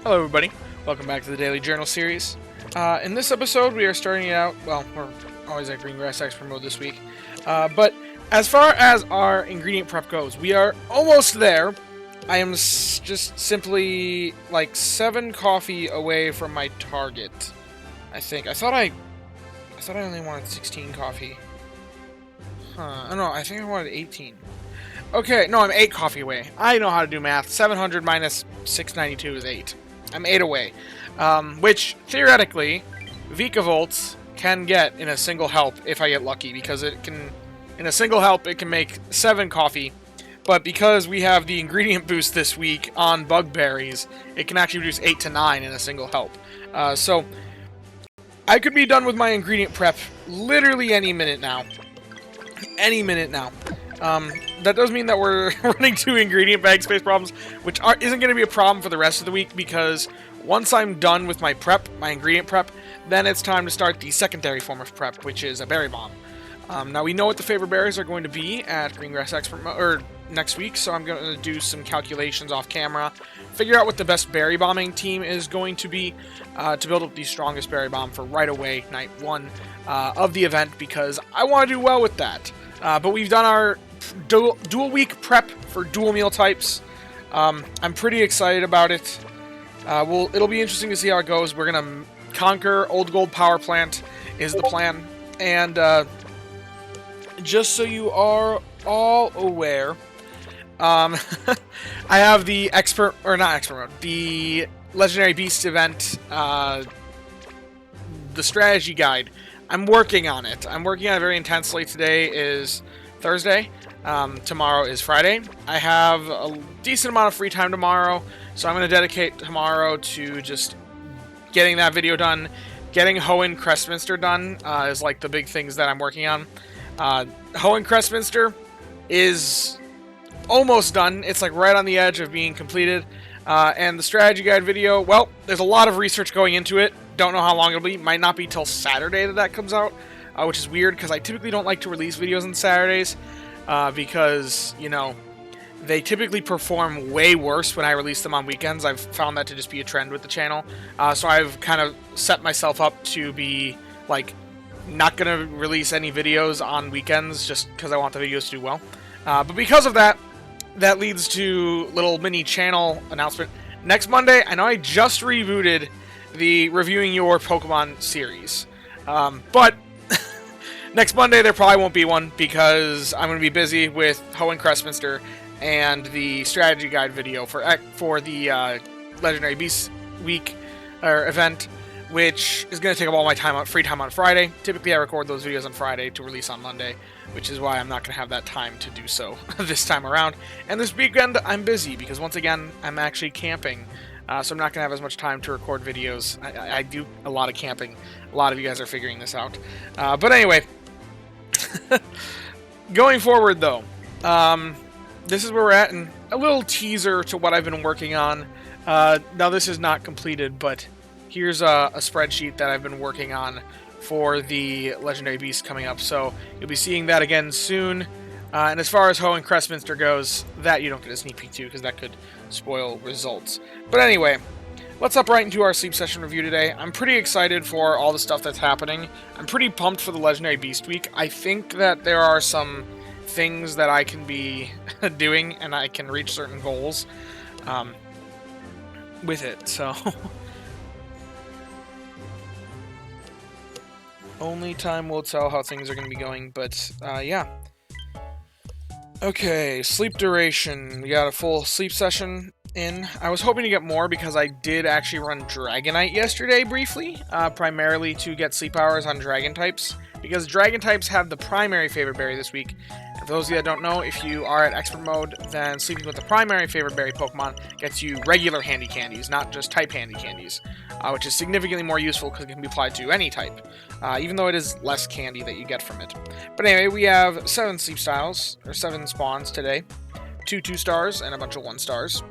Hello everybody, welcome back to the Daily Journal series. In this episode we are starting it out, well, we're always at Greengrass Expert mode this week, but as far as our ingredient prep goes, we are almost there. I am just simply like 7 coffee away from my target, I think. I thought I only wanted 16 coffee. Oh, no, I think I wanted 18. Okay, no, I'm 8 coffee away. I know how to do math. 700 minus 692 is 8. I'm 8 away. Which, theoretically, Vikavolts can get in a single help if I get lucky, because it can, in a single help, it can make 7 coffee. But because we have the ingredient boost this week on bugberries, it can actually produce 8 to 9 in a single help. So, I could be done with my ingredient prep literally any minute now. Any minute now. That does mean that we're running 2 ingredient bag space problems, which isn't going to be a problem for the rest of the week, because once I'm done with my prep, my ingredient prep, then it's time to start the secondary form of prep, which is a berry bomb. Now we know what the favorite berries are going to be at Greengrass Expert or next week, so I'm going to do some calculations off camera, figure out what the best berry bombing team is going to be to build up the strongest berry bomb for right away, night 1 of the event, because I want to do well with that. But we've done our dual week prep for dual meal types. I'm pretty excited about it. It'll be interesting to see how it goes. We're gonna conquer Old Gold Power Plant is the plan, and just so you are all aware, I have the the Legendary Beast event, the strategy guide. I'm working on it. I'm working on it very intensely. Today is Thursday. Tomorrow is Friday. I have a decent amount of free time tomorrow, so I'm going to dedicate tomorrow to just getting that video done. Getting Hoenn Crestminster done is like the big things that I'm working on. Hoenn Crestminster is almost done. It's like right on the edge of being completed. And the strategy guide video, well, there's a lot of research going into it. Don't know how long it'll be. Might not be till Saturday that comes out, which is weird because I typically don't like to release videos on Saturdays because, you know, they typically perform way worse when I release them on weekends. I've found that to just be a trend with the channel. So I've kind of set myself up to be, like, not going to release any videos on weekends just because I want the videos to do well. But because of that, that leads to little mini channel announcement. Next Monday, I know I just rebooted the Reviewing Your Pokemon series. But next Monday there probably won't be one because I'm going to be busy with Hoenn Crestminster and the strategy guide video for the Legendary Beast Week or event, which is going to take up all my time free time on Friday. Typically I record those videos on Friday to release on Monday, which is why I'm not going to have that time to do so this time around. And this weekend I'm busy because once again I'm actually camping, so I'm not going to have as much time to record videos. I do a lot of camping. A lot of you guys are figuring this out. But anyway, going forward though, this is where we're at, and a little teaser to what I've been working on. Now this is not completed, but here's a spreadsheet that I've been working on for the Legendary Beast coming up, so you'll be seeing that again soon. And as far as Hoenn Crestminster goes, that you don't get a sneak peek to, because that could spoil results. But anyway, let's hop right into our sleep session review today. I'm pretty excited for all the stuff that's happening. I'm pretty pumped for the Legendary Beast Week. I think that there are some things that I can be doing, and I can reach certain goals with it, so... Only time will tell how things are going to be going, but yeah. Okay, sleep duration. We got a full sleep session in. I was hoping to get more because I did actually run Dragonite yesterday briefly, primarily to get sleep hours on Dragon types, because Dragon types have the primary favorite berry this week. And for those of you that don't know, if you are at expert mode, then sleeping with the primary favorite berry Pokemon gets you regular handy candies, not just type handy candies, which is significantly more useful because it can be applied to any type, even though it is less candy that you get from it. But anyway, we have 7 sleep styles, or 7 spawns today, 2 2-stars and a bunch of 1-stars.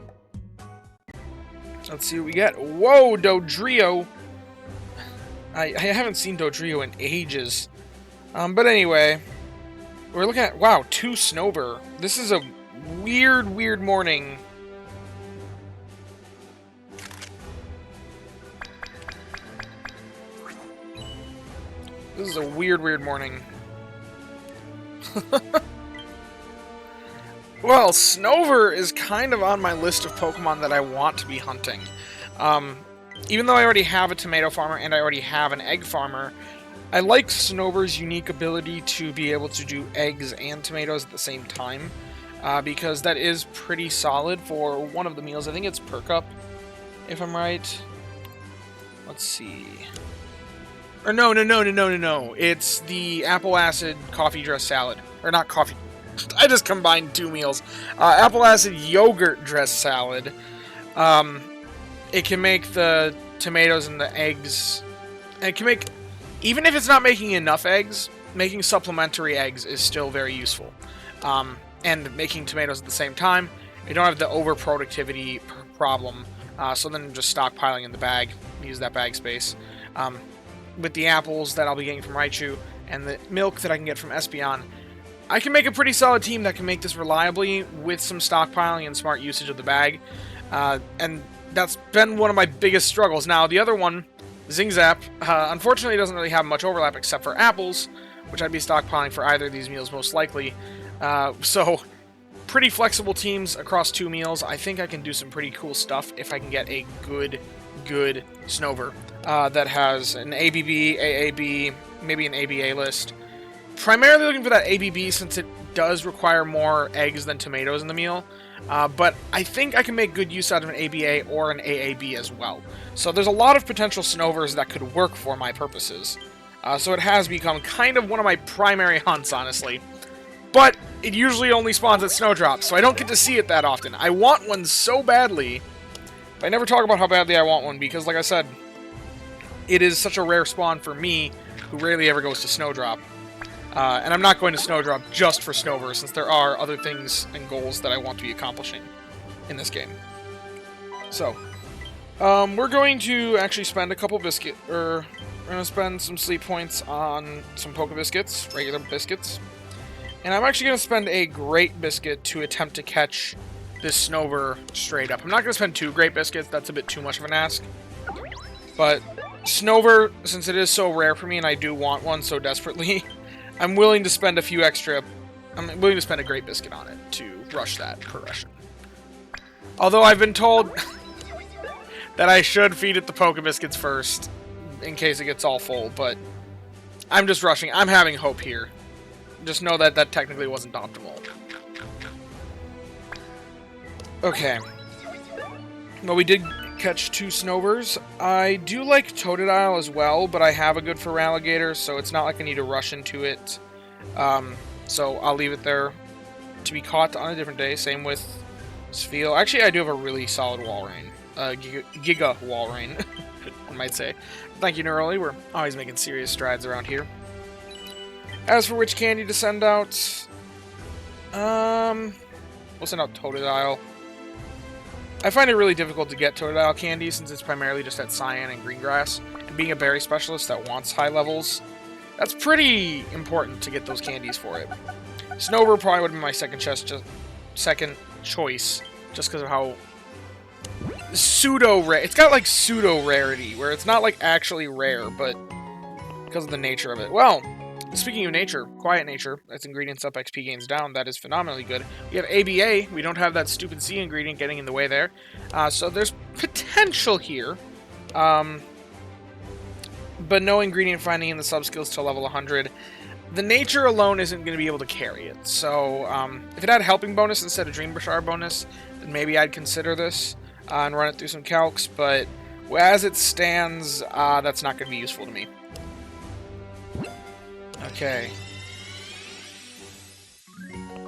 Let's see what we get. Whoa, Dodrio! I haven't seen Dodrio in ages. But anyway, we're looking at, wow, 2 Snover. This is a weird morning. This is a weird, weird morning. Well, Snover is kind of on my list of Pokemon that I want to be hunting. Even though I already have a tomato farmer and I already have an egg farmer, I like Snover's unique ability to be able to do eggs and tomatoes at the same time, because that is pretty solid for one of the meals. I think it's Perk Up, if I'm right. Let's see. Or no. It's the apple acid coffee dress salad. Or not coffee. I just combined two meals. Apple acid yogurt dress salad. It can make the tomatoes and the eggs. And it can make, even if it's not making enough eggs, making supplementary eggs is still very useful. And making tomatoes at the same time, you don't have the over-productivity problem. So then just stockpiling in the bag, use that bag space. With the apples that I'll be getting from Raichu, and the milk that I can get from Espeon, I can make a pretty solid team that can make this reliably with some stockpiling and smart usage of the bag. And that's been one of my biggest struggles. Now, the other one, Zingzap, unfortunately doesn't really have much overlap except for apples, which I'd be stockpiling for either of these meals most likely. So, pretty flexible teams across two meals. I think I can do some pretty cool stuff if I can get a good Snover that has an ABB, AAB, maybe an ABA list. Primarily looking for that ABB since it does require more eggs than tomatoes in the meal. But I think I can make good use out of an ABA or an AAB as well. So there's a lot of potential Snovers that could work for my purposes. So it has become kind of one of my primary hunts, honestly. But it usually only spawns at Snowdrop, so I don't get to see it that often. I want one so badly, but I never talk about how badly I want one because, like I said, it is such a rare spawn for me, who rarely ever goes to Snowdrop. And I'm not going to Snowdrop just for Snover, since there are other things and goals that I want to be accomplishing in this game. So, we're going to actually spend a couple we're going to spend some sleep points on some Poke Biscuits, regular biscuits. And I'm actually going to spend a Great Biscuit to attempt to catch this Snover straight up. I'm not going to spend 2 Great Biscuits, that's a bit too much of an ask. But Snover, since it is so rare for me and I do want one so desperately, I'm willing to spend a few extra... I'm willing to spend a Great Biscuit on it to rush that progression. Although I've been told that I should feed it the Poke Biscuits first, in case it gets all full, but I'm just rushing. I'm having hope here. Just know that that technically wasn't optimal. Okay. Well, we did catch 2 Snovers. I do like Totodile as well, but I have a good Feraligatr, so it's not like I need to rush into it. So I'll leave it there to be caught on a different day. Same with Spheal. Actually, I do have a really solid Walrein. Giga Walrein, one might say. Thank you, Neurali. We're always making serious strides around here. As for which candy to send out, we'll send out Totodile. I find it really difficult to get Totodile candy since it's primarily just at Cyan and Greengrass. And being a berry specialist that wants high levels, that's pretty important to get those candies for it. Snover probably would have been my second choice, just because of how pseudo-rare. It's got like pseudo-rarity, where it's not like actually rare, but because of the nature of it. Well, speaking of nature, quiet nature, that's ingredients up, XP gains down, that is phenomenally good. We have ABA, we don't have that stupid C ingredient getting in the way there. So there's potential here. But no ingredient finding in the sub-skills till level 100. The nature alone isn't going to be able to carry it. So if it had helping bonus instead of Dream Bashar bonus, then maybe I'd consider this and run it through some calcs. But as it stands, that's not going to be useful to me. Okay.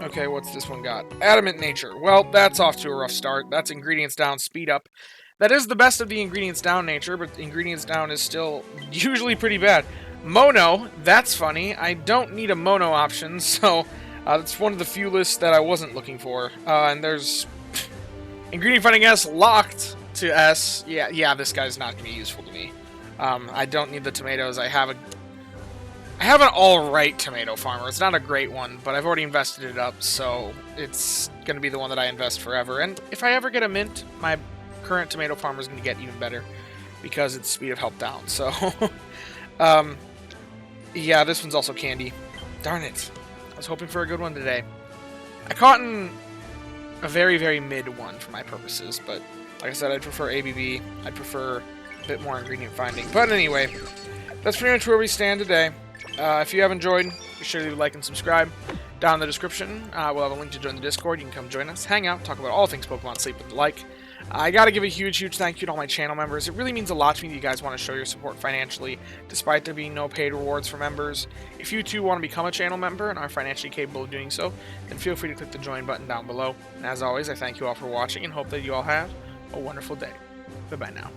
Okay, what's this one got? Adamant Nature. Well, that's off to a rough start. That's ingredients down, speed up. That is the best of the ingredients down nature, but ingredients down is still usually pretty bad. Mono, that's funny. I don't need a mono option, so that's one of the few lists that I wasn't looking for. And there's ingredient finding S locked to S. Yeah, this guy's not going to be useful to me. I don't need the tomatoes. I have an alright tomato farmer. It's not a great one, but I've already invested it up, so it's going to be the one that I invest forever. And if I ever get a mint, my current tomato farmer is going to get even better because it's speed of help down. So, Yeah, this one's also candy. Darn it. I was hoping for a good one today. I caught in a very, very mid one for my purposes, but like I said, I'd prefer ABB. I'd prefer a bit more ingredient finding. But anyway, that's pretty much where we stand today. If you have enjoyed, be sure to leave a like and subscribe. Down in the description, we'll have a link to join the Discord. You can come join us, hang out, talk about all things Pokemon, sleep, and the like. I gotta give a huge, huge thank you to all my channel members. It really means a lot to me that you guys want to show your support financially, despite there being no paid rewards for members. If you too want to become a channel member and are financially capable of doing so, then feel free to click the join button down below. And as always, I thank you all for watching and hope that you all have a wonderful day. Bye-bye now.